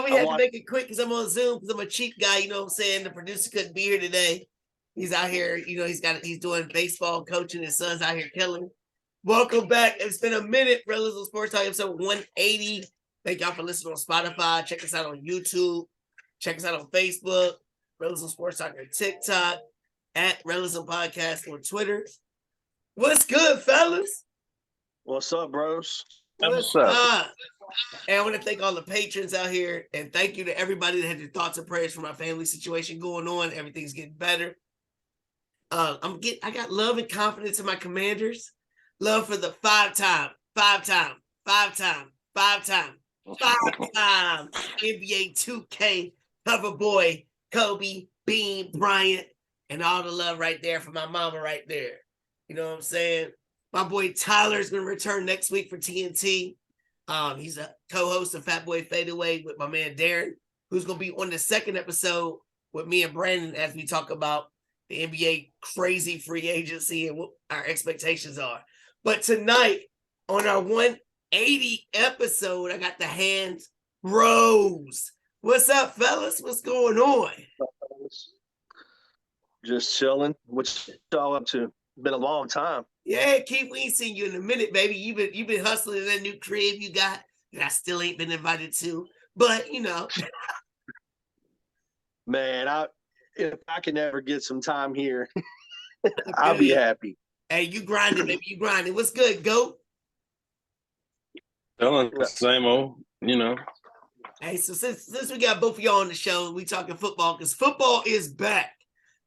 We had to make it quick because I'm on Zoom because I'm a cheap guy. You know what I'm saying? The producer couldn't be here today. He's out here. You know, he's doing baseball coaching. His son's out here killing. Welcome back. It's been a minute. Rellism Sports Talk episode 180. Thank y'all for listening on Spotify. Check us out on YouTube. Check us out on Facebook. Rellism Sports Talk on TikTok. At Rellism Podcast on Twitter. What's good, fellas? What's up, bros? What's up? And I want to thank all the patrons out here, and thank you to everybody that had their thoughts and prayers for my family situation going on. Everything's getting better. I got love and confidence in my Commanders. Love for the five-time NBA 2K cover boy Kobe, Bean, Bryant, and all the love right there for my mama right there. You know what I'm saying? My boy Tyler's going to return next week for TNT. He's a co-host of Fat Boy Fadeaway with my man Darren, who's going to be on the second episode with me and Brandon as we talk about the NBA crazy free agency and what our expectations are. But tonight, on our 180 episode, I got the Hansbrough. What's up, fellas? What's going on? Just chilling. What y'all up to? Been a long time. Yeah, Keith, we ain't seen you in a minute, baby. You've been hustling in that new crib you got that I still ain't been invited to. But you know. Man, if I can ever get some time here, I'll be happy. Hey, you grinding, baby. You grinding. What's good, GOAT? Telling the same old, you know. Hey, so since we got both of y'all on the show, we talking football because football is back.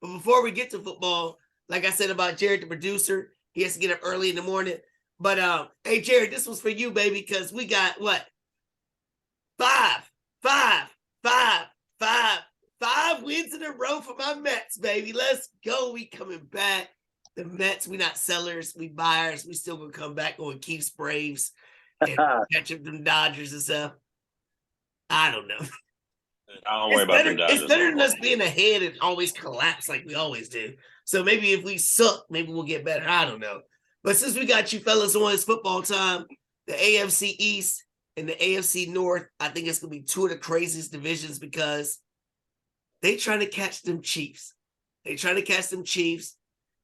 But before we get to football, like I said about Jared, the producer, he has to get up early in the morning. But hey, Jared, this was for you, baby, because we got what? Five wins in a row for my Mets, baby. Let's go. We coming back. The Mets, we not sellers, we buyers. We still gonna come back on Keith's Braves and catch up them Dodgers and stuff. I don't know. I don't worry about them Dodgers. It's better than us being ahead and always collapse like we always do. So maybe if we suck, maybe we'll get better. I don't know. But since we got you fellas on, it's football time. The AFC East and the AFC North, I think it's going to be two of the craziest divisions because they trying to catch them Chiefs.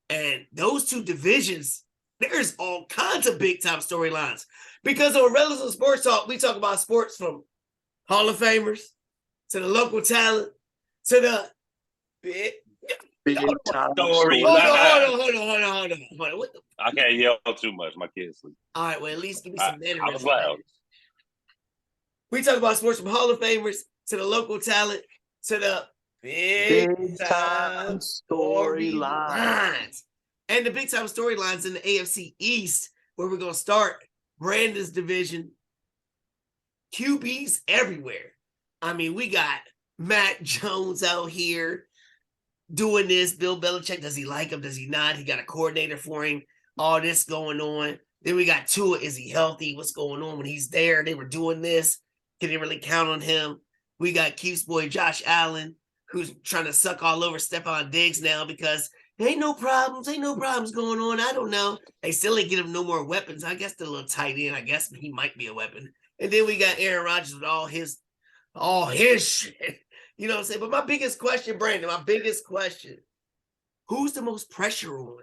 And those two divisions, there's all kinds of big-time storylines. Because on Rellism Sports Talk, we talk about sports from Hall of Famers to the local talent to the big time story. Hold on. What the? I can't yell too much. My kids sleep. All right, well, at least give me some manners. I was loud. We talk about sports from Hall of Famers to the local talent to the big time storylines. And the big time storylines in the AFC East, where we're going to start Brandon's division. QBs everywhere. I mean, we got Matt Jones out here doing this. Bill Belichick, does he like him? Does he not? He got a coordinator for him. All this going on. Then we got Tua. Is he healthy? What's going on when he's there? They were doing this. Can they really count on him? We got Keith's boy Josh Allen, who's trying to suck all over Stephon Diggs now because ain't no problems going on. I don't know. They still ain't get him no more weapons. I guess the little tight end, I guess he might be a weapon. And then we got Aaron Rodgers with all his shit. You know what I'm saying? But my biggest question, Brandon, who's the most pressure on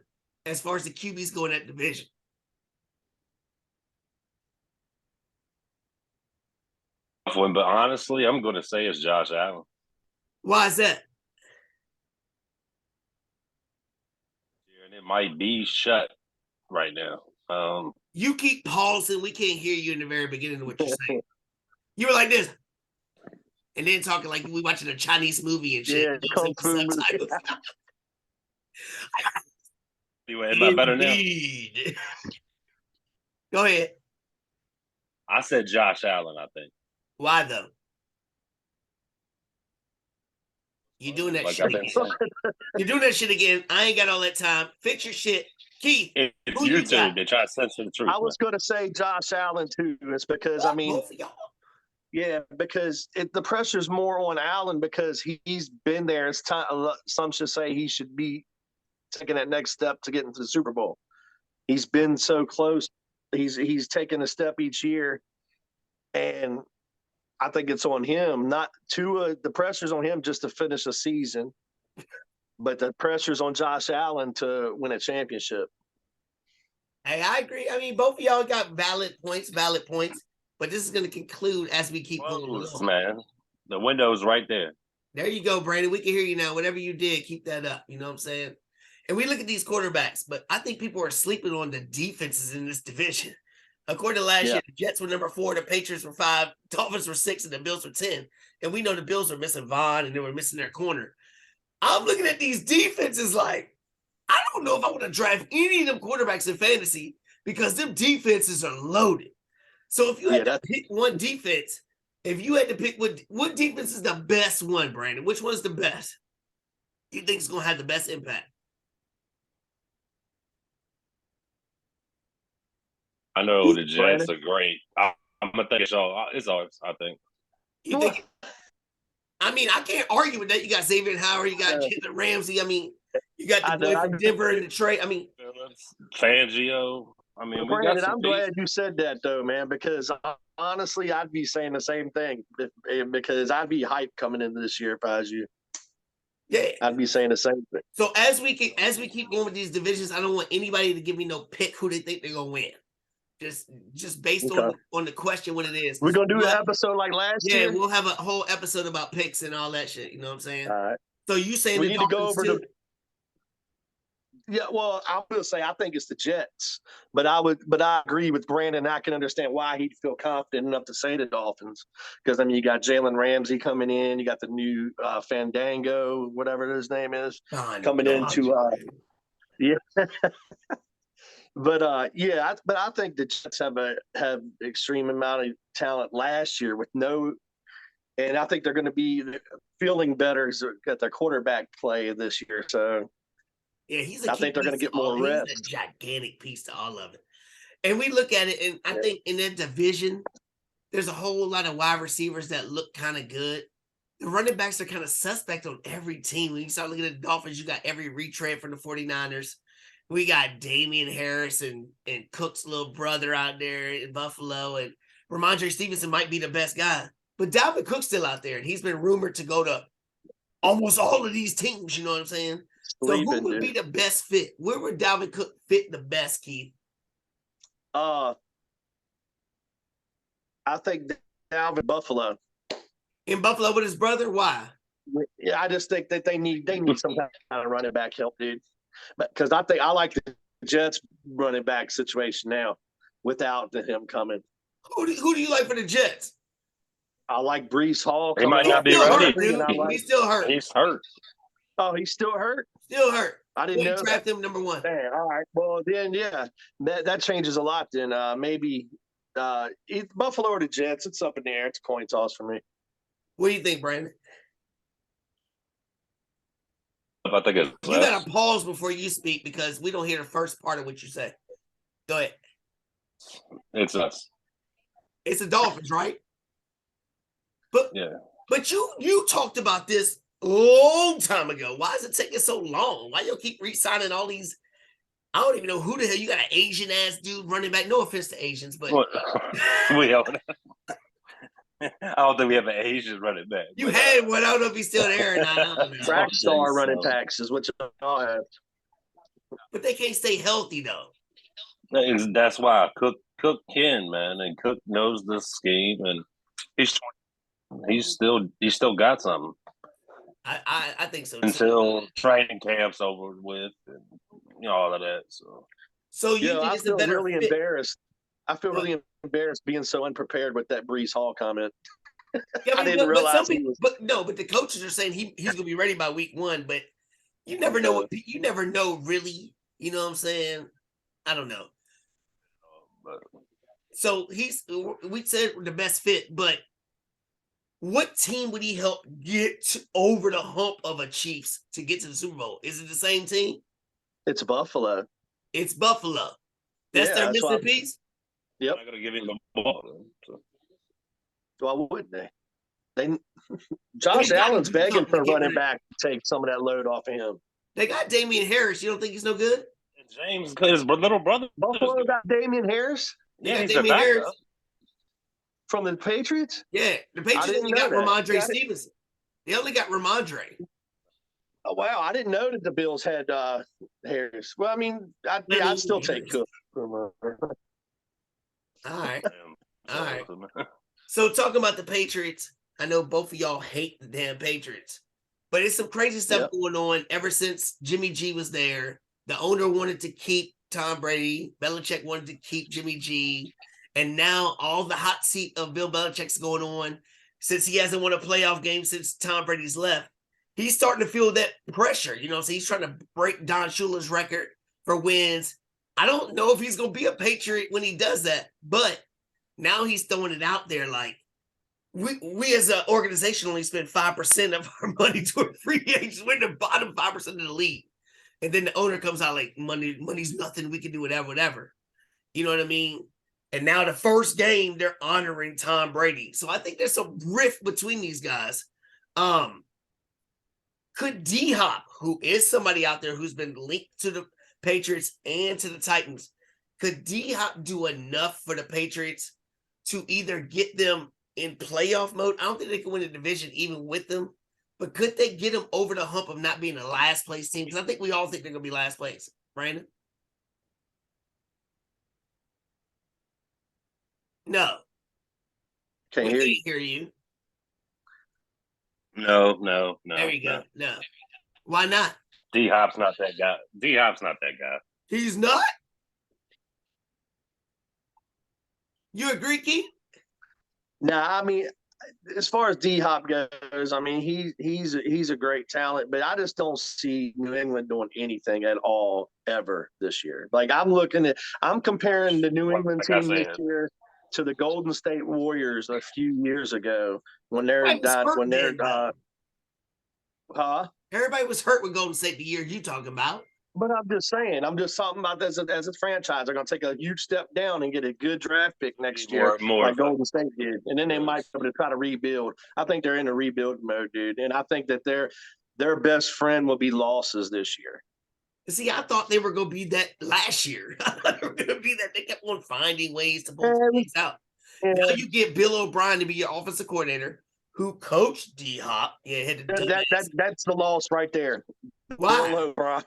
as far as the QBs go in that division? But honestly, I'm going to say it's Josh Allen. Why is that? And it might be shut right now. You keep pausing. We can't hear you in the very beginning of what you're saying. You were like this. And then talking like we watching a Chinese movie and shit. Yeah, Anyway, am I better now? Go ahead. I said Josh Allen, I think. Why though? You're doing that shit again. You're doing that shit again. I ain't got all that time. Fix your shit. Keith, it's YouTube. They try to censor the truth. I was going to say Josh Allen too. It's because, yeah, because the pressure's more on Allen because he's been there. It's time. Some should say he should be taking that next step to get into the Super Bowl. He's been so close. He's taken a step each year, and I think it's on him, not Tua. The pressure's on him just to finish a season, but the pressure's on Josh Allen to win a championship. Hey, I agree. I mean, both of y'all got valid points, but this is going to conclude as we keep going along. Man, the window's right there. There you go, Brandon. We can hear you now. Whatever you did, keep that up. You know what I'm saying? And we look at these quarterbacks, but I think people are sleeping on the defenses in this division. According to last year, the Jets were number 4, the Patriots were 5, Dolphins were 6, and the Bills were 10. And we know the Bills were missing Vaughn and they were missing their corner. I'm looking at these defenses like, I don't know if I want to draft any of them quarterbacks in fantasy because them defenses are loaded. So if you had to pick one defense, if you had to pick what defense is the best one, Brandon? Which one's the best? You think it's going to have the best impact? I know the Jets are great. I'm gonna think it's ours. I think. You think? I mean, I can't argue with that. You got Xavier Howard, you got Jalen Ramsey. I mean, you got the boy from Denver and Detroit. I mean, Fangio. I mean, Brandon, I'm glad you said that though, man, because honestly, I'd be saying the same thing because I'd be hyped coming into this year if I was you. Yeah, I'd be saying the same thing. So as we keep going with these divisions, I don't want anybody to give me no pick who they think they're gonna win. Just based on the question what it is. We're gonna do an episode like last year. Yeah, we'll have a whole episode about picks and all that shit. You know what I'm saying? All right. So you saying we need to go over Yeah, well, I will say I think it's the Jets, but I agree with Brandon. I can understand why he'd feel confident enough to say the Dolphins because I mean you got Jalen Ramsey coming in, you got the new Fandango, whatever his name is, coming into yeah. But I think the Jets have extreme amount of talent last year with and I think they're going to be feeling better at their quarterback play this year. So yeah, I think they're going to get more reps. He's a gigantic piece to all of it. And we look at it, and I think in that division, there's a whole lot of wide receivers that look kind of good. The running backs are kind of suspect on every team. When you start looking at the Dolphins, you got every retread from the 49ers. We got Damian Harris and Cook's little brother out there in Buffalo, and Ramondre Stevenson might be the best guy. But Dalvin Cook's still out there, and he's been rumored to go to almost all of these teams, you know what I'm saying? So who would be the best fit? Where would Dalvin Cook fit the best, Keith? I think Dalvin Buffalo. In Buffalo with his brother? Why? Yeah, I just think that they need some kind of running back help, dude. Because I like the Jets running back situation now without him coming. Who do you like for the Jets? I like Breece Hall. He might not be ready. He's still hurt. He's hurt. Oh, he's still hurt? Still hurt. I didn't know draft him number 1. Man, all right. Well, then, yeah, that changes a lot. Then maybe Buffalo or the Jets. It's up in the air. It's a coin toss for me. What do you think, Brandon? I think it's you got to pause before you speak because we don't hear the first part of what you say. Go ahead. It's us. It's the Dolphins, right? But you talked about this a long time ago. Why is it taking so long? Why y'all keep re-signing all these? I don't even know who the hell you got an Asian ass dude running back. No offense to Asians, but we don't. I don't think we have an Asian running back. You had one. I don't know if he's still there or not. Track star running backs is what y'all have. But they can't stay healthy though. That's why Cook can, man, and Cook knows the scheme, and he's still got something. I think so too. Until training camp's over with, and all of that. So you think it's a better really fit? Embarrassed. I feel really embarrassed being so unprepared with that Breece Hall comment. Yeah, I didn't realize but the coaches are saying he's gonna be ready by week 1, but you never know you never know really. You know what I'm saying? I don't know. So we said the best fit, but what team would he help get over the hump of a Chiefs to get to the Super Bowl? Is it the same team? It's Buffalo. It's Buffalo. That's their missing piece? Yep. I'm not going to give him the ball. So. Why wouldn't they? Josh Allen's begging for a running back to take some of that load off of him. They got Damian Harris. You don't think he's no good? And James, his little brother. Buffalo got Damian Harris? Yeah, he's Damian Harris. From the Patriots? Yeah, the Patriots didn't only know got that. Ramondre Yeah, Stevenson. They only got Ramondre. Oh, wow. I didn't know that the Bills had Harris. Well, I mean, I'd still take Cook. All right. All right. Awesome. So talking about the Patriots, I know both of y'all hate the damn Patriots, but it's some crazy stuff going on ever since Jimmy G was there. The owner wanted to keep Tom Brady. Belichick wanted to keep Jimmy G. And now all the hot seat of Bill Belichick's going on since he hasn't won a playoff game since Tom Brady's left. He's starting to feel that pressure, so he's trying to break Don Shula's record for wins. I don't know if he's going to be a Patriot when he does that, but now he's throwing it out there like, we as an organization only spend 5% of our money toward free agents. We're in the bottom 5% of the league. And then the owner comes out like, money's nothing. We can do whatever. You know what I mean? And now the first game, they're honoring Tom Brady. So I think there's some rift between these guys. Could D-Hop, who is somebody out there who's been linked to the Patriots and to the Titans, could D-Hop do enough for the Patriots to either get them in playoff mode? I don't think they can win the division even with them, but could they get them over the hump of not being a last place team? Because I think we all think they're going to be last place. Brandon? No. Can't hear you. No. There you go. No. Why not? D-Hop's not that guy. He's not? You agree, Keith? Nah, I mean, as far as D-Hop goes, I mean, he's a great talent, but I just don't see New England doing anything at all ever this year. Like I'm comparing the New England team this year to the Golden State Warriors a few years ago when Everybody was hurt with Golden State the year you talking about. But I'm just saying, talking about as a franchise. They're going to take a huge step down and get a good draft pick next year, like Golden State did. And then they might be able to try to rebuild. I think they're in a rebuild mode, dude. And I think that their best friend will be losses this year. See, I thought they were going to be that last year. I thought they were going to be that. They kept on finding ways to pull things out. Now you get Bill O'Brien to be your offensive coordinator, who coached D-Hop. Yeah, that's the loss right there. Why? Bill O'Brien.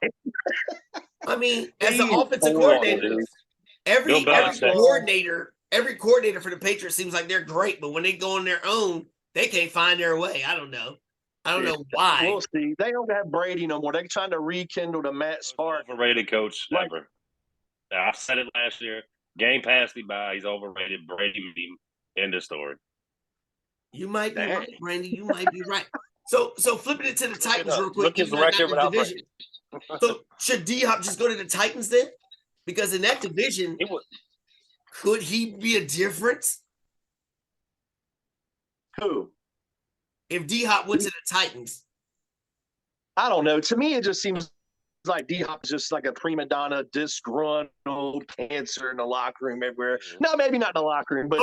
I mean, as an offensive coordinator, every coordinator for the Patriots seems like they're great, but when they go on their own, they can't find their way. I don't know why. We'll see. They don't have Brady no more. They're trying to rekindle the Matt Spark. Overrated coach ever. I said it last year. Game passed me by. He's overrated. Brady beat him. End of story. You might be right, Brandy. You might be right. So flipping it to the Titans real quick. Look his record without division. So should D-Hop just go to the Titans then? Because in that division, could he be a difference? Who? If D-Hop went to the Titans. I don't know. To me, it just seems like D-Hop is just like a prima donna, disgruntled cancer in the locker room everywhere. No, maybe not in the locker room, but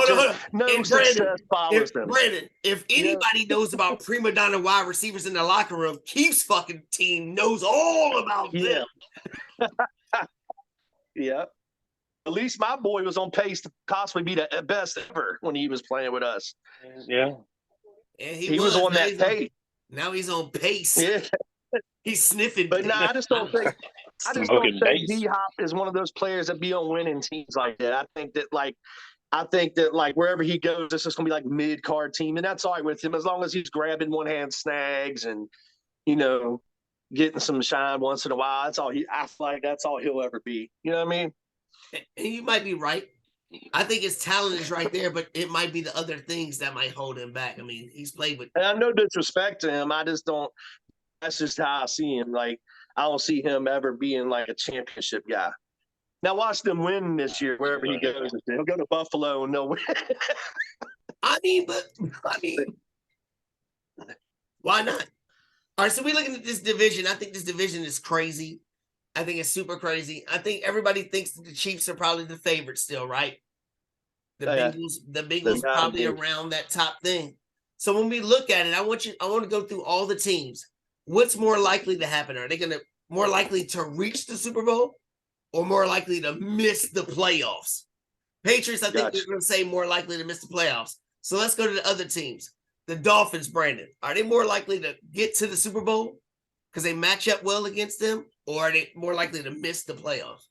no success follows him. Brandon, if anybody knows about prima donna wide receivers in the locker room, Keith's fucking team knows all about them. Yeah. At least my boy was on pace to possibly be the best ever when he was playing with us. Yeah. And he was on that pace. Now he's on pace. Yeah. He's sniffing. But no, I just don't think D-Hop is one of those players that be on winning teams like that. I think that wherever he goes, this is going to be like mid-card team, and that's all right with him as long as he's grabbing one-hand snags and, getting some shine once in a while. That's all I feel like that's all he'll ever be. You know what I mean? And you might be right. I think his talent is right there, but it might be the other things that might hold him back. I mean, he's played with. And I no disrespect to him. I just don't. That's just how I see him. Like, I don't see him ever being like a championship guy. Now watch them win this year wherever he goes. He'll go to Buffalo and they'll win. I mean, why not? All right, so we're looking at this division. I think this division is crazy. I think it's super crazy. I think everybody thinks that the Chiefs are probably the favorite still, right? The Bengals probably around that top thing. So when we look at it, I want to go through all the teams. What's more likely to happen? Are they going to more likely to reach the Super Bowl or more likely to miss the playoffs? Patriots, I think we're going to say more likely to miss the playoffs. So let's go to the other teams. The Dolphins, Brandon, are they more likely to get to the Super Bowl because they match up well against them, or are they more likely to miss the playoffs?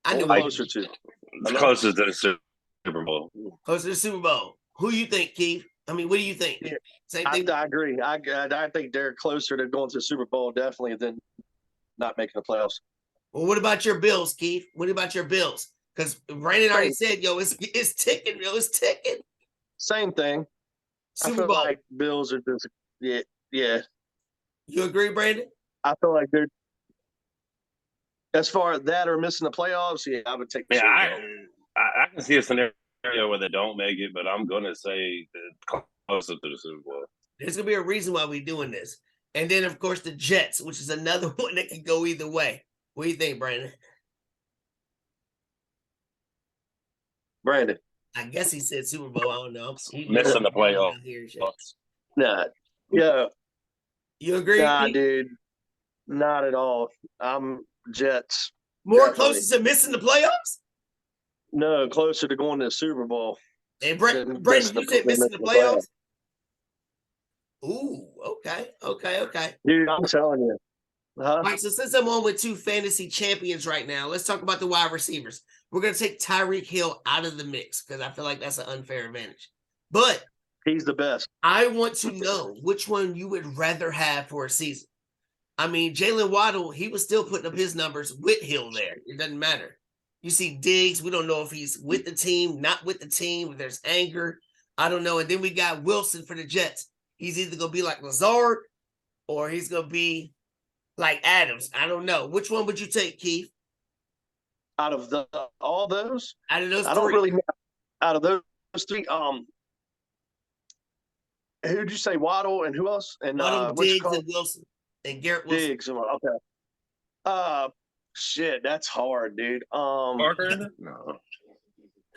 I know closer to. Closer to the Super Bowl. Closer to the Super Bowl. Who you think, Keith? I mean, what do you think? Yeah, Same thing. I agree. I think they're closer to going to the Super Bowl definitely than not making the playoffs. Well, what about your Bills, Keith? What about your Bills? Because Brandon already said, yo, it's ticking, yo, it's ticking. Same thing. Super I feel Bowl. like Bills are just yeah. You agree, Brandon? I feel like they're as far as that or missing the playoffs. Yeah, I would take the Super Bowl. I can see a scenario where they don't make it, but I'm gonna say closer to the Super Bowl. There's gonna be a reason why we're doing this. And then, of course, the Jets, which is another one that can go either way. What do you think, Brandon? Brandon. I guess he said Super Bowl. I don't know. Missing the playoffs. Nah. Yeah. You agree? Nah, dude. Not at all. I'm Jets. More closer to missing the playoffs? No, closer to going to the Super Bowl. And Brandon, you said missing the playoffs? Ooh, okay. Dude, I'm telling you. All right, so since I'm on with two fantasy champions right now, let's talk about the wide receivers. We're going to take Tyreek Hill out of the mix because I feel like that's an unfair advantage. But he's the best. I want to know which one you would rather have for a season. I mean, Jalen Waddle, he was still putting up his numbers with Hill there. It doesn't matter. You see Diggs, we don't know if he's with the team, not with the team, if there's anger. I don't know. And then we got Wilson for the Jets. He's either going to be like Lazard or he's going to be like Adams. I don't know. Which one would you take, Keith? Out of all those? Out of those three. I don't really know. Out of those three, who'd you say? Waddle and who else? And Waddle, Diggs, and Wilson. And Garrett Wilson. Diggs. Okay. Shit, that's hard, dude. Parker? No.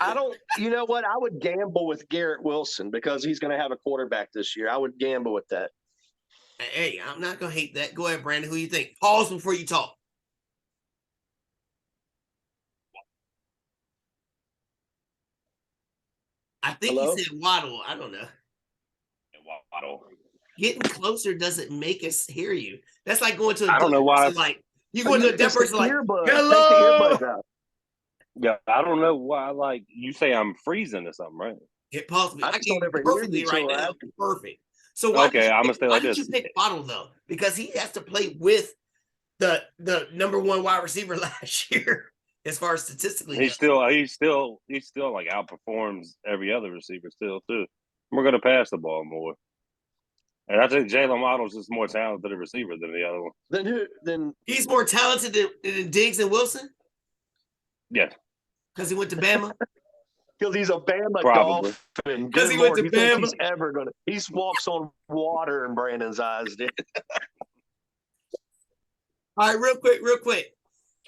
I don't. You know what? I would gamble with Garrett Wilson because he's going to have a quarterback this year. I would gamble with that. Hey, I'm not going to hate that. Go ahead, Brandon. Who you think? Pause before you talk. I think he said Waddle. I don't know. Waddle. Getting closer doesn't make us hear you. That's like going to a I don't know why. Like you going to a deaf person like, hello. Yeah, I don't know why. Like you say, I'm freezing or something, right? It paused me. I can hear perfectly right now. Perfect. So I'm gonna stay like why this. did you pick Waddle though? Because he has to play with the number one wide receiver last year, as far as statistically. He still like outperforms every other receiver still too. We're gonna pass the ball more. And I think Jalen Waddle's just more talented a receiver than the other one. Then who? Then he's more talented than Diggs and Wilson? Yeah. Because he went to Bama? Because he's a Bama Probably. Dolphin. Because he went to Bama. He's ever gonna? He walks on water in Brandon's eyes, dude. All right, real quick.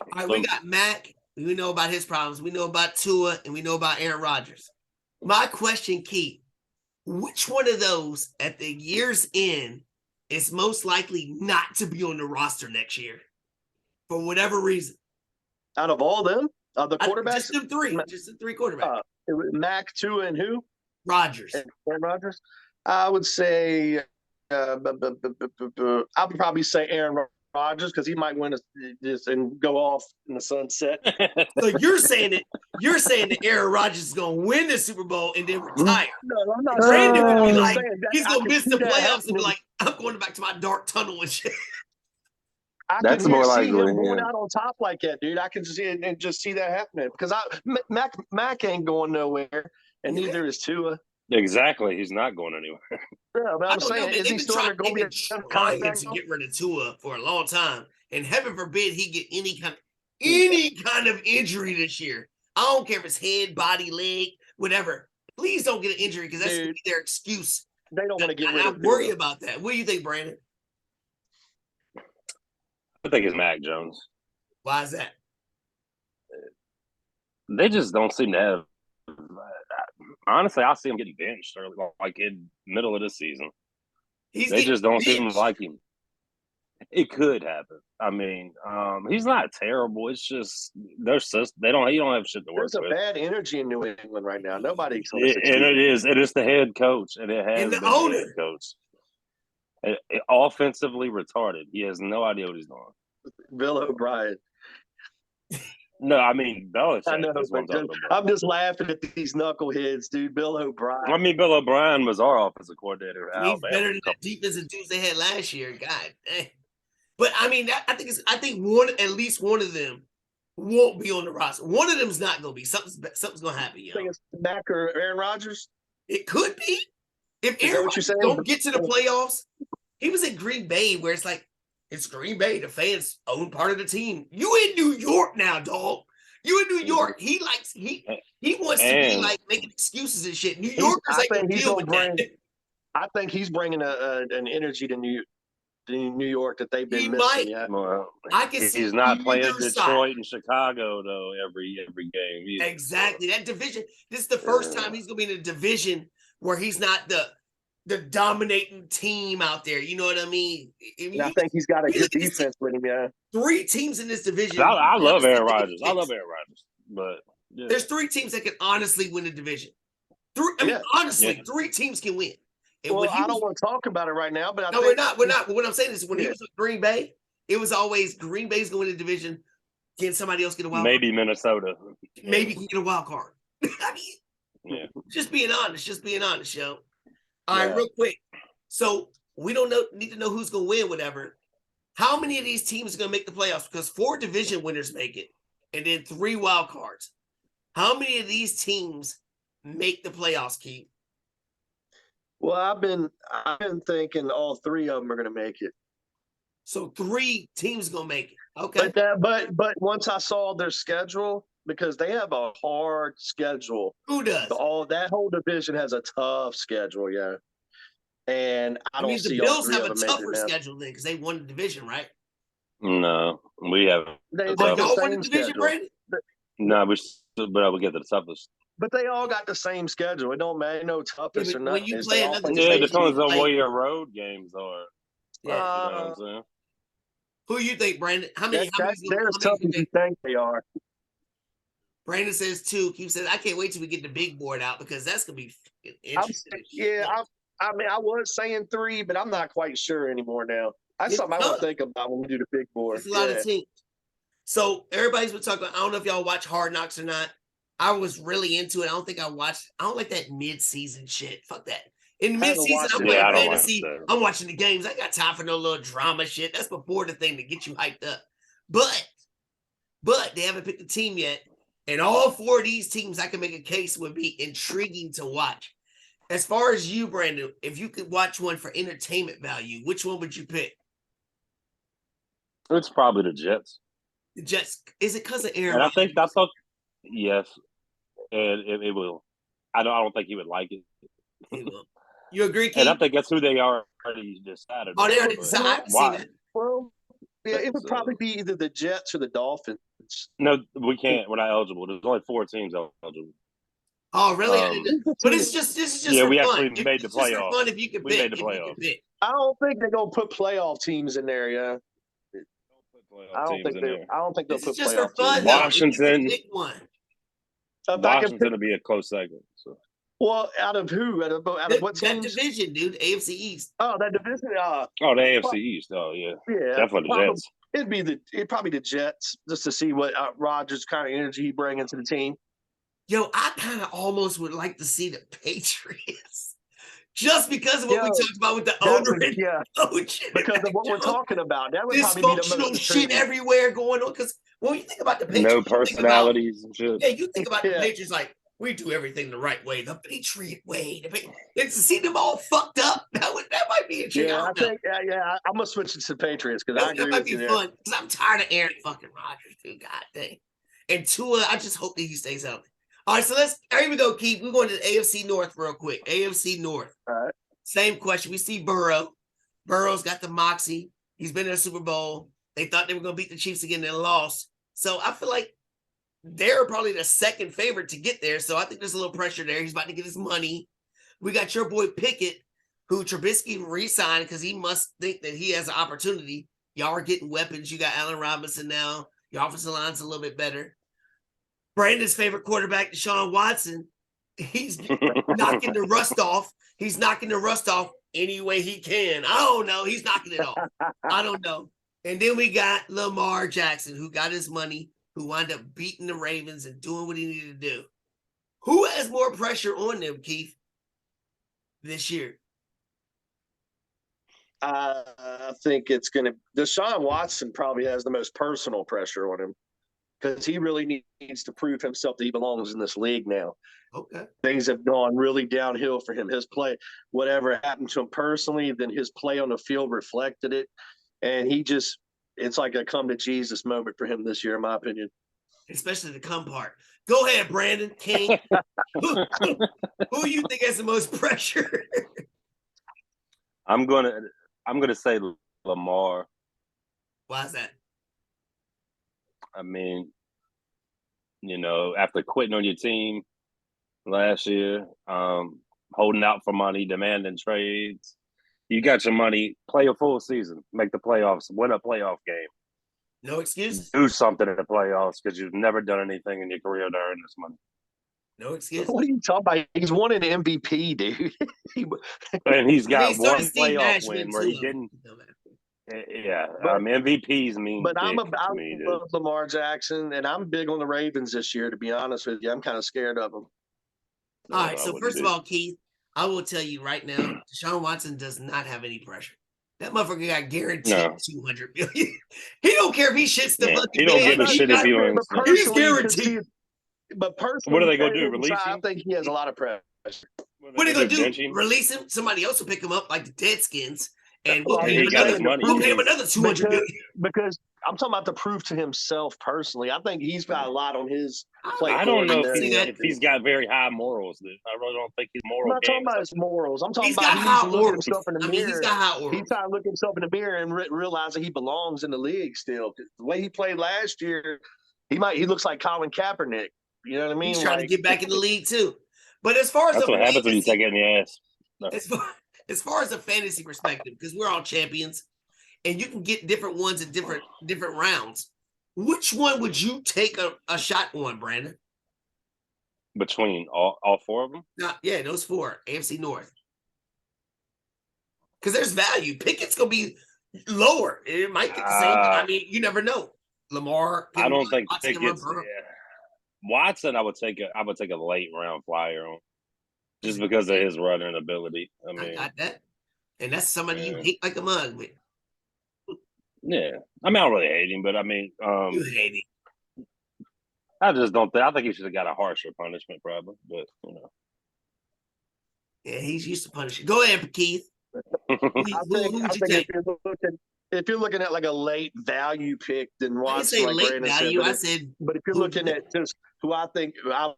All right, we got Mac. We know about his problems. We know about Tua, and we know about Aaron Rodgers. My question, Keith, which one of those at the year's end is most likely not to be on the roster next year for whatever reason? Out of all them, the quarterbacks? Just the three quarterbacks. Mac, Tua, and who? Rodgers. And Rodgers? I would say I would probably say Aaron Rodgers because he might win this and go off in the sunset. So you're saying that Aaron Rodgers is going to win the Super Bowl and then retire. No, I'm not. Brandon would be like, that. He's going to miss the playoffs and be like, I'm going back to my dark tunnel and shit. That's more likely. Him going out on top like that, dude. I can see it and just see that happening because Mac ain't going nowhere, and neither is Tua. Exactly, he's not going anywhere. Yeah, but I'm saying, is he still going to be trying to get rid of Tua for a long time, and heaven forbid he get any kind of injury this year. I don't care if it's head, body, leg, whatever. Please don't get an injury because that's gonna be their excuse. They don't want to get rid of I worry about that. What do you think, Brandon? I think it's Mac Jones. Why is that? They just don't seem to have. Honestly, I see him getting benched early, like in middle of the season. They just don't seem like him. It could happen. I mean, he's not terrible. It's just their system. He don't have shit to work There's a with. bad energy in New England right now. Nobody's going to And succeed. it is the head coach, and it has And the been owner. the head coach. Offensively retarded. He has no idea what he's doing. Bill O'Brien. No, I mean Belichick. I know, That's what I'm but talking about. I'm just laughing at these knuckleheads, dude. Bill O'Brien. I mean, Bill O'Brien was our offensive coordinator. He's better than the defensive dudes they had last year. God dang. But I mean, I think at least one of them won't be on the roster. One of them's not going to be. Something's going to happen. You think it's Mac or Aaron Rodgers? It could be. If Is that Aaron what you're saying? don't get to the playoffs, he was in Green Bay where it's like, it's Green Bay. The fans own part of the team. You in New York now, dog. You in New York. He wants to be like making excuses and shit. New Yorkers ain't going to deal with that. I think he's bringing an energy to New York that they've been missing. Yeah. Well, I can see he's not playing Detroit side. and Chicago though every game. Either. Exactly. That division. This is the first time he's going to be in a division where he's not the dominating team out there. You know what I mean? I think he's got a good defense with him. Yeah. 3 teams in this division. I love Aaron Rodgers. But yeah. There's 3 teams that can honestly win the division. 3 teams can win. And well, I don't want to talk about it right now, but we're not. But what I'm saying is, when he was with Green Bay, it was always Green Bay's going to win the division. Can somebody else get a wild card? Maybe Minnesota. Maybe can get a wild card. I mean, just being honest, yo. All right, real quick. So we don't need to know who's going to win, whatever. How many of these teams are going to make the playoffs? Because 4 division winners make it, and then 3 wild cards. How many of these teams make the playoffs, Keith? Well, I've been thinking all 3 of them are going to make it. So 3 teams going to make it. Okay. But once I saw their schedule, because they have a hard schedule. Who does? That whole division has a tough schedule, yeah. And I don't see the Bills all 3 have of a them tougher making schedule then because they won the division, right? No, we have. They y'all the won the same division, schedule. Brandon? No, but we get the toughest. But they all got the same schedule. It don't matter, no toughest or nothing. When you play another Yeah, it depends on where your road games are. Yeah. You know what I'm saying? Who you think, Brandon? They're as tough as you think they are. Brandon says 2. Keith says, I can't wait till we get the big board out because that's going to be interesting. I mean, I was saying 3, but I'm not quite sure anymore now. That's something I want to think about when we do the big board. It's a lot of teams. So everybody's been talking about, I don't know if y'all watch Hard Knocks or not. I was really into it. I don't like that mid-season shit. Fuck that. In the mid-season, I'm playing fantasy. I'm watching the games. I got time for no little drama shit. That's before the thing to get you hyped up. But they haven't picked a team yet. And all 4 of these teams, I can make a case would be intriguing to watch. As far as you, Brandon, if you could watch one for entertainment value, which one would you pick? It's probably the Jets. The Jets. Is it because of Aaron? And I think yes. And it will. I don't think he would like it. He will. You agree, Keith? And I think that's who they already decided. Oh, they already decided. I haven't seen that. Well, yeah, it would probably be either the Jets or the Dolphins. No, we can't. We're not eligible. There's only 4 teams eligible. Oh, really? But this is just yeah, for we fun. actually made the playoffs. Just for fun if you could we pick. made the playoffs. I don't think they're gonna put playoff teams in there. Yeah. I don't think they'll put just playoff for fun. teams. Washington. Pick one. Washington will be a close second. So. Well, out of who? Out of what teams? That division, dude. AFC East. Oh, that division. The AFC East. Oh, yeah. Yeah. Definitely the Jets. It'd probably the Jets, just to see what Rodgers kind of energy he bring into the team. Yo, I kind of almost would like to see the Patriots. Just because of what we talked about with the owner and coach. Because of what we're talking about. That would probably be the most shit everywhere going on. Because when you think about the Patriots, no personalities and shit. Yeah, you think about the Patriots like, we do everything the right way, the Patriot way. And to see them all fucked up, that might be interesting. Yeah, I'm gonna switch it to the Patriots because I agree that might with be you fun. Because I'm tired of Aaron fucking Rodgers, dude. God dang. And Tua, I just hope that he stays healthy. All right, so here we go, Keith. We're going to the AFC North real quick. AFC North. All right. Same question. We see Burrow. Burrow's got the moxie. He's been in a Super Bowl. They thought they were going to beat the Chiefs again and lost. So I feel like they're probably the second favorite to get there. So I think there's a little pressure there. He's about to get his money. We got your boy Pickett, who Trubisky re-signed because he must think that he has an opportunity. Y'all are getting weapons. You got Allen Robinson now. Your offensive line's a little bit better. Brandon's favorite quarterback, Deshaun Watson, he's knocking the rust off. He's knocking the rust off any way he can. I don't know. He's knocking it off. I don't know. And then we got Lamar Jackson, who got his money, who wound up beating the Ravens and doing what he needed to do. Who has more pressure on them, Keith, this year? I think it's going to – Deshaun Watson probably has the most personal pressure on him because he really needs to prove himself that he belongs in this league now. Okay. Things have gone really downhill for him. His play, whatever happened to him personally, then his play on the field reflected it. And he just – it's like a come-to-Jesus moment for him this year, in my opinion. Especially the come part. Go ahead, Brandon King. Who you think has the most pressure? I'm gonna say Lamar. Why is that? I mean, after quitting on your team last year, holding out for money, demanding trades, you got your money. Play a full season, make the playoffs, win a playoff game. No excuse. Do something in the playoffs because you've never done anything in your career to earn this money. No excuse. What are you talking about? He's won an MVP, dude. And he's got so one playoff win where he didn't. Yeah, MVPs mean. But I me, love Lamar Jackson, and I'm big on the Ravens this year. To be honest with you, I'm kind of scared of them. All right. So first of all, Keith, I will tell you right now, Deshaun Watson does not have any pressure. That motherfucker got guaranteed $200 million. He don't care if he shits the fucking. He don't give a shit if he wins. He's guaranteed. But personally, what are they gonna do? Release him? I think he has a lot of pressure. What are they gonna do? Release him? Somebody else will pick him up, like the Deadskins, and we'll pay him another $200 million. Because I'm talking about to prove to himself personally. I think he's got a lot on his plate. I don't know if he's got very high morals. I really don't think he's moral. I'm not talking about his morals. I'm talking about he needs to look at himself in the mirror. He's got high morals. He's trying to look at himself in the mirror and realize that he belongs in the league still. The way he played last year, he looks like Colin Kaepernick. You know what I mean? He's trying to get back in the league too. But as far as that's what happens when you take it in the ass. No. As far as a fantasy perspective, because we're all champions, and you can get different ones in different rounds. Which one would you take a shot on, Brandon? Between all four of them? Yeah, those four, AFC North. Because there's value. Pickett's gonna be lower. It might get the same. I mean, you never know. Lamar. I don't think Pickett's. Watson, I would take a late round flyer on, just because of his running ability. I mean, I got that, and that's somebody you hate like a mug with. Yeah, I mean, I don't really hate him, but I mean, you hate him. I just don't think. I think he should have got a harsher punishment, probably. But yeah, he's used to punishing. Go ahead, Keith. I think if you're looking at like a late value pick, then Watson. I didn't say late value. I said, but if you're looking at just who I think I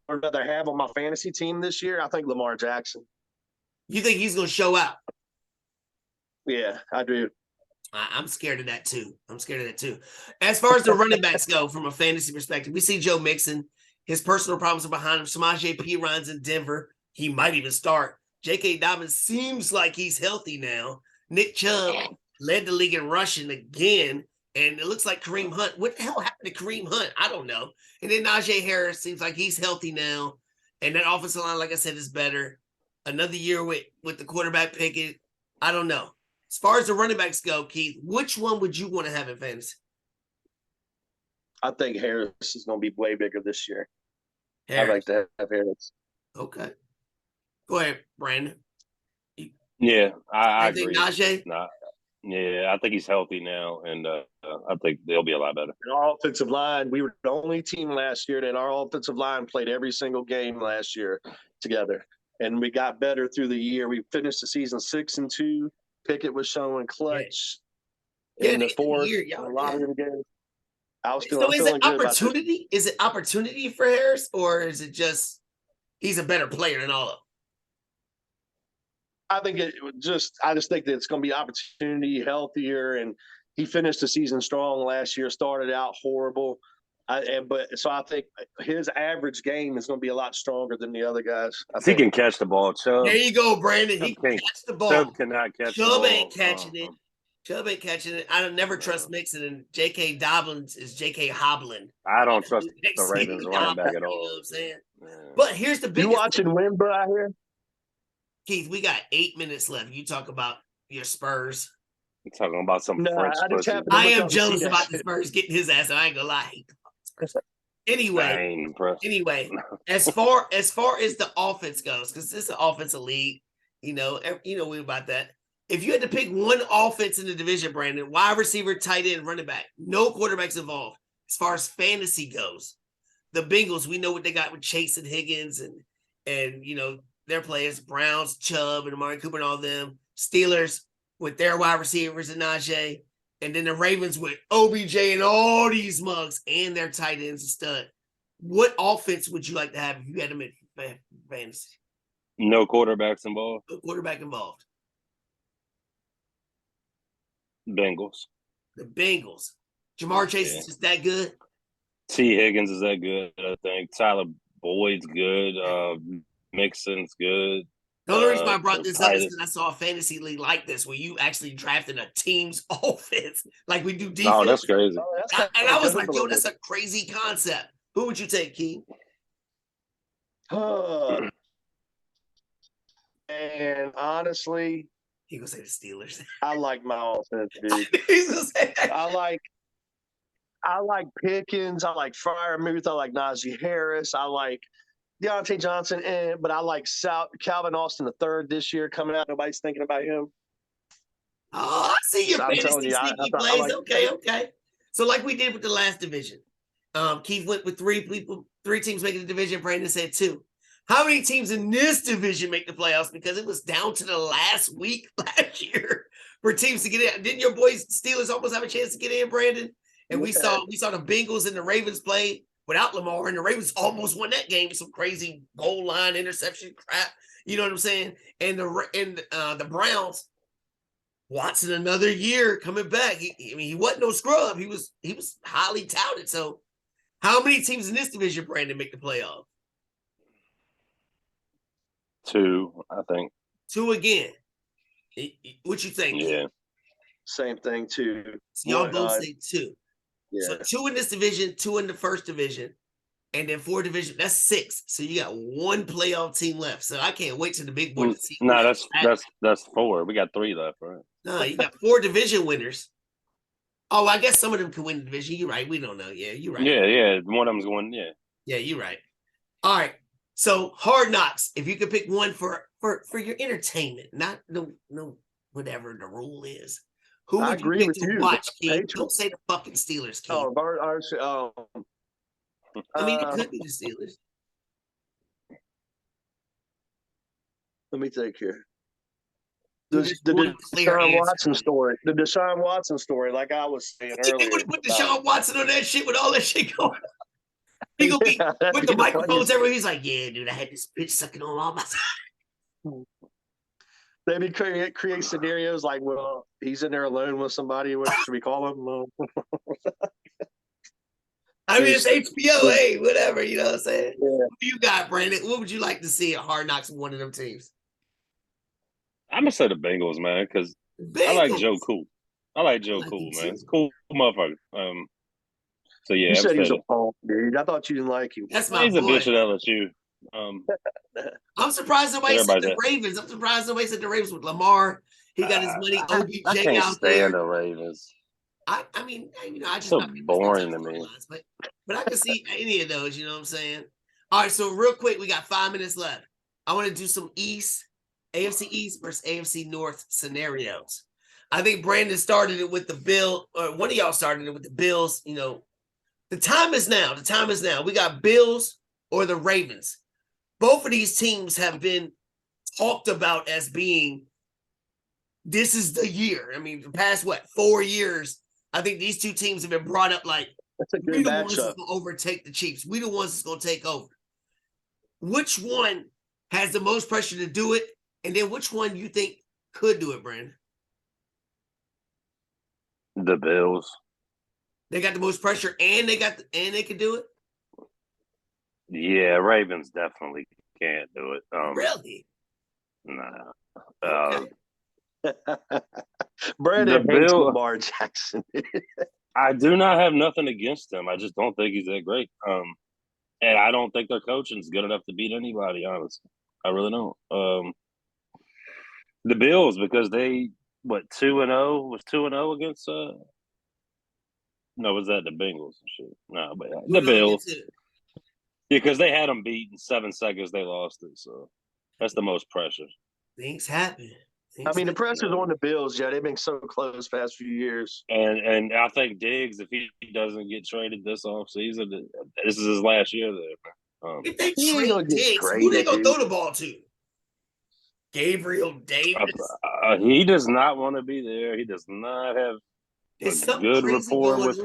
would rather have on my fantasy team this year, I think Lamar Jackson. You think he's going to show out? Yeah, I do. I'm scared of that too. As far as the running backs go, from a fantasy perspective, we see Joe Mixon. His personal problems are behind him. Samaje Perine in Denver. He might even start. J.K. Dobbins seems like he's healthy now. Nick Chubb led the league in rushing again. And it looks like Kareem Hunt. What the hell happened to Kareem Hunt? I don't know. And then Najee Harris seems like he's healthy now. And that offensive line, like I said, is better. Another year with the quarterback Pickett. I don't know. As far as the running backs go, Keith, which one would you want to have in fantasy? I think Harris is going to be way bigger this year. Harris. I'd like to have Harris. Okay. Go ahead, Brandon. Yeah, I agree. Najee? Nah. Yeah, I think he's healthy now, and I think they'll be a lot better. Our offensive line, we were the only team last year that our offensive line played every single game last year together, and we got better through the year. We finished the season 6-2. Pickett was showing clutch in the fourth. A lot of the games. So is it opportunity? Is it opportunity for Harris, or is it just he's a better player than all of them? I just think that it's going to be opportunity, healthier, and he finished the season strong last year. Started out horrible, so I think his average game is going to be a lot stronger than the other guys. He can catch the ball. Chubb. There you go, Brandon. He can catch the ball. Chubb cannot catch the ball. Chubb ain't catching it. Chubb ain't catching it. I don't never trust Mixon, and J.K. Dobbins is J.K. Hobbling. I don't trust the Next thing Ravens you running back at know all. what I'm saying? Yeah. But here's the You biggest watching Wimber out here? Keith, we got 8 minutes left. You talk about your Spurs. I'm talking about some No, French I just pussy. happened to I look am up and see jealous that about the shit. Spurs getting his ass. I ain't gonna lie. I Anyway, ain't impressed. as far as the offense goes, because this is an offensive league, you know we about that. If you had to pick one offense in the division, Brandon, wide receiver, tight end, running back, no quarterbacks involved. As far as fantasy goes, the Bengals, we know what they got with Chase and Higgins and their players, Browns, Chubb, and Amari Cooper and all them. Steelers with their wide receivers and Najee. And then the Ravens with OBJ and all these mugs and their tight ends and stud. What offense would you like to have if you had them in fantasy? No quarterbacks involved. No quarterback involved. Bengals. The Bengals. Jamar Chase is just that good. T. Higgins is that good, I think. Tyler Boyd's good. Mixon's good. The only reason why I brought this up is because I saw a fantasy league like this where you actually drafted a team's offense, like we do defense. Oh, that's crazy. And I was like, yo, that's a crazy concept. Who would you take, Key? And honestly, he gonna say the Steelers. I like my offense, dude. I like Pickens. I like Freiermuth. I like Najee Harris. I like Deontay Johnson, but I like Calvin Austin III this year coming out. Nobody's thinking about him. Oh, I see your fantasy sneaky plays. Like, okay. So like we did with the last division, Keith went with three teams making the division. Brandon said 2. How many teams in this division make the playoffs? Because it was down to the last week last year for teams to get in. Didn't your boys Steelers almost have a chance to get in, Brandon? And we saw the Bengals and the Ravens play without Lamar, and the Ravens almost won that game with some crazy goal line interception crap. You know what I'm saying? And the Browns, Watson another year coming back. He wasn't no scrub. He was highly touted. So how many teams in this division, Brandon, make the playoff? 2, I think. 2 again. What you think? Yeah. Same thing, too. So y'all both say 2. Yeah. So 2 in this division, 2 in the first division, and then 4 division. That's 6. So you got 1 playoff team left. So I can't wait till the big boy to see. No, that's 4. We got 3 left, right? No, you got 4 division winners. Oh, I guess some of them could win the division. You're right. We don't know. Yeah, you're right. Yeah. One of them's going. Yeah. Yeah, you're right. All right. So Hard Knocks. If you could pick one for your entertainment, not no whatever the rule is. Who would you pick to watch, King? Don't say the fucking Steelers, King. I mean, it could be the Steelers. Let me think here. The Deshaun Watson story. The Deshaun Watson story, like I was saying earlier. You would have put Deshaun Watson on that shit with all that shit going on. He gonna be with the microphones everywhere. He's like, yeah, dude, I had this bitch sucking on all my side. Maybe create scenarios like, well, he's in there alone with somebody. What should we call him? I mean, it's HBO, hey, whatever, you know what I'm saying? Yeah. What do you got, Brandon? What would you like to see at Hard Knocks with one of them teams? I'm going to say the Bengals, man, because I like Joe Cool. Man. It's a cool motherfucker. So, yeah. You said he's a punk, dude. I thought you didn't like him. That's my boy. He's a bitch at LSU. I'm surprised nobody said the Ravens. I'm surprised nobody said the Ravens with Lamar. He got his money. OBJ I can't out stand there. The Ravens. I mean, I just so boring to me. But I can see any of those. You know what I'm saying? All right. So real quick, we got 5 minutes left. I want to do some AFC East versus AFC North scenarios. I think Brandon started it with the Bill, or one of y'all started it with the Bills. You know, the time is now. We got Bills or the Ravens. Both of these teams have been talked about as being, this is the year. I mean, the past, 4 years, I think these two teams have been brought up like, that's a good we the ones matchup. that's going to overtake the Chiefs. We the ones that's going to take over. Which one has the most pressure to do it? And then which one you think could do it, Brandon? The Bills. They got the most pressure and they can do it? Yeah, Ravens definitely can't do it. Really? Nah. Okay. Brandon The hates Bill- Lamar Jackson. I do not have nothing against him. I just don't think he's that great. And I don't think their coaching is good enough to beat anybody. Honestly, I really don't. The Bills, because they 2-0 was 2-0 against. No, was that the Bengals and shit? No, but the Bills. Yeah, because they had them beat in 7 seconds. They lost it, so that's the most pressure. Things happen. The pressure's on the Bills. Yeah, they've been so close past few years. And I think Diggs, if he doesn't get traded this offseason, this is his last year there. If they trade Diggs, who they gonna throw the ball to? Gabriel Davis. He does not want to be there. He does not have a good rapport with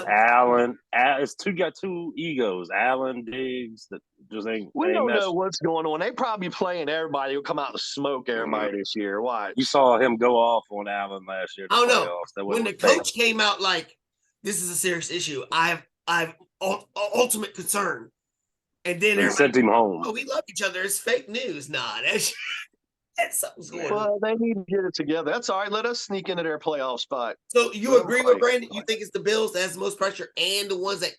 Allen. It's got two egos, Allen, Diggs. That just ain't. We don't know what's going on. They probably playing everybody who come out and smoke everybody this year. Why? You saw him go off on Allen last year. I don't know. When the coach came out like, this is a serious issue, I have ultimate concern. And then they sent him home. Oh, we love each other. It's fake news. Nah, that's something's going on. Well, they need to get it together. That's all right. Let us sneak into their playoff spot. So you agree with Brandon? You think it's the Bills that has the most pressure and the ones that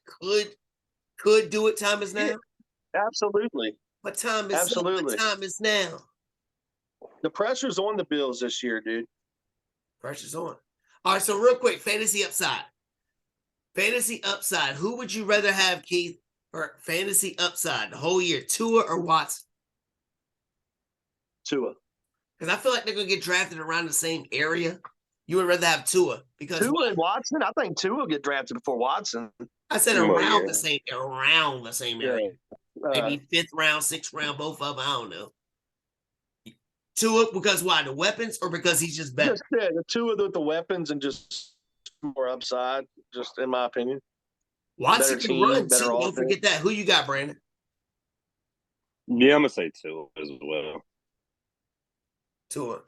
could do it? Time is now. Yeah, absolutely. What time is absolutely? What time is now? The pressure's on the Bills this year, dude. Pressure's on. All right. So real quick, fantasy upside. Fantasy upside. Who would you rather have, Keith, or fantasy upside the whole year? Tua or Watson? Tua. Because I feel like they're going to get drafted around the same area. You would rather have Tua. Because Tua and Watson? I think Tua will get drafted before Watson. I said around the same area. Yeah. Maybe 5th round, 6th round, both of them. I don't know. Tua, because why? The weapons or because he's just better? The Tua with the weapons and just more upside, just in my opinion. Watson can run too. Don't forget that. Who you got, Brandon? Yeah, I'm going to say Tua as well. Tua.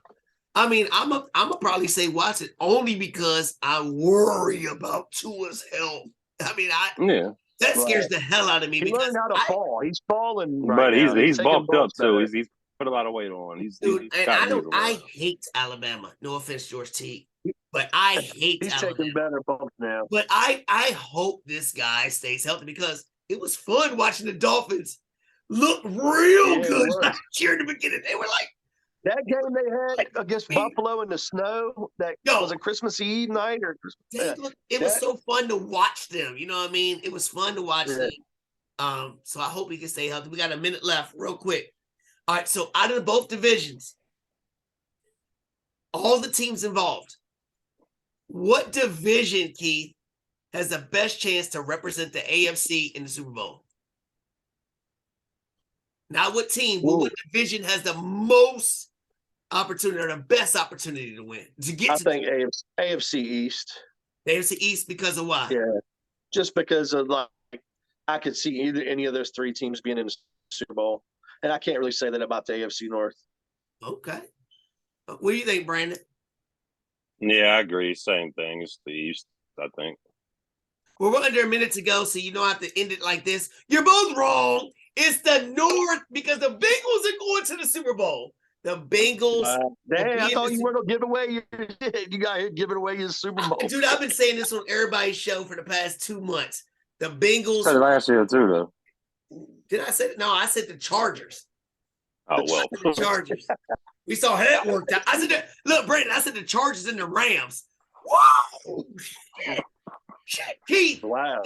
I'm gonna probably say Watson only because I worry about Tua's health. That scares the hell out of me. He learned how to fall. He's falling, but he's bulked up too. He's put a lot of weight on. I hate Alabama. No offense, George T. But I hate he's Alabama. Taking better bumps now. But I hope this guy stays healthy because it was fun watching the Dolphins look real good last year in the beginning. They were like. That game they had against Buffalo in the snow, was a Christmas Eve night or Christmas. It was so fun to watch them. You know what I mean? It was fun to watch them. So I hope we can stay healthy. We got a minute left, real quick. All right. So out of both divisions, all the teams involved, what division, Keith, has the best chance to represent the AFC in the Super Bowl? Not what team, but what division has the most opportunity or the best opportunity to win? I think AFC East. The AFC East because of why? Yeah, just because of I could see any of those three teams being in the Super Bowl, and I can't really say that about the AFC North. Okay, what do you think, Brandon? Yeah, I agree. Same thing. It's the East, I think. Well, we're under a minute to go, so you don't have to end it like this. You're both wrong. It's the North because the Bengals are going to the Super Bowl. The Bengals. Dang, I thought you were going to give away you got here giving away your Super Bowl. Dude, I've been saying this on everybody's show for the past 2 months. The Bengals. Said it last year too, though. Did I say it? No, I said the Chargers. Oh, well. The Chargers. We saw how that worked out. I said, look, Brandon, I said the Chargers and the Rams. Whoa! Shit, Keith. Wow.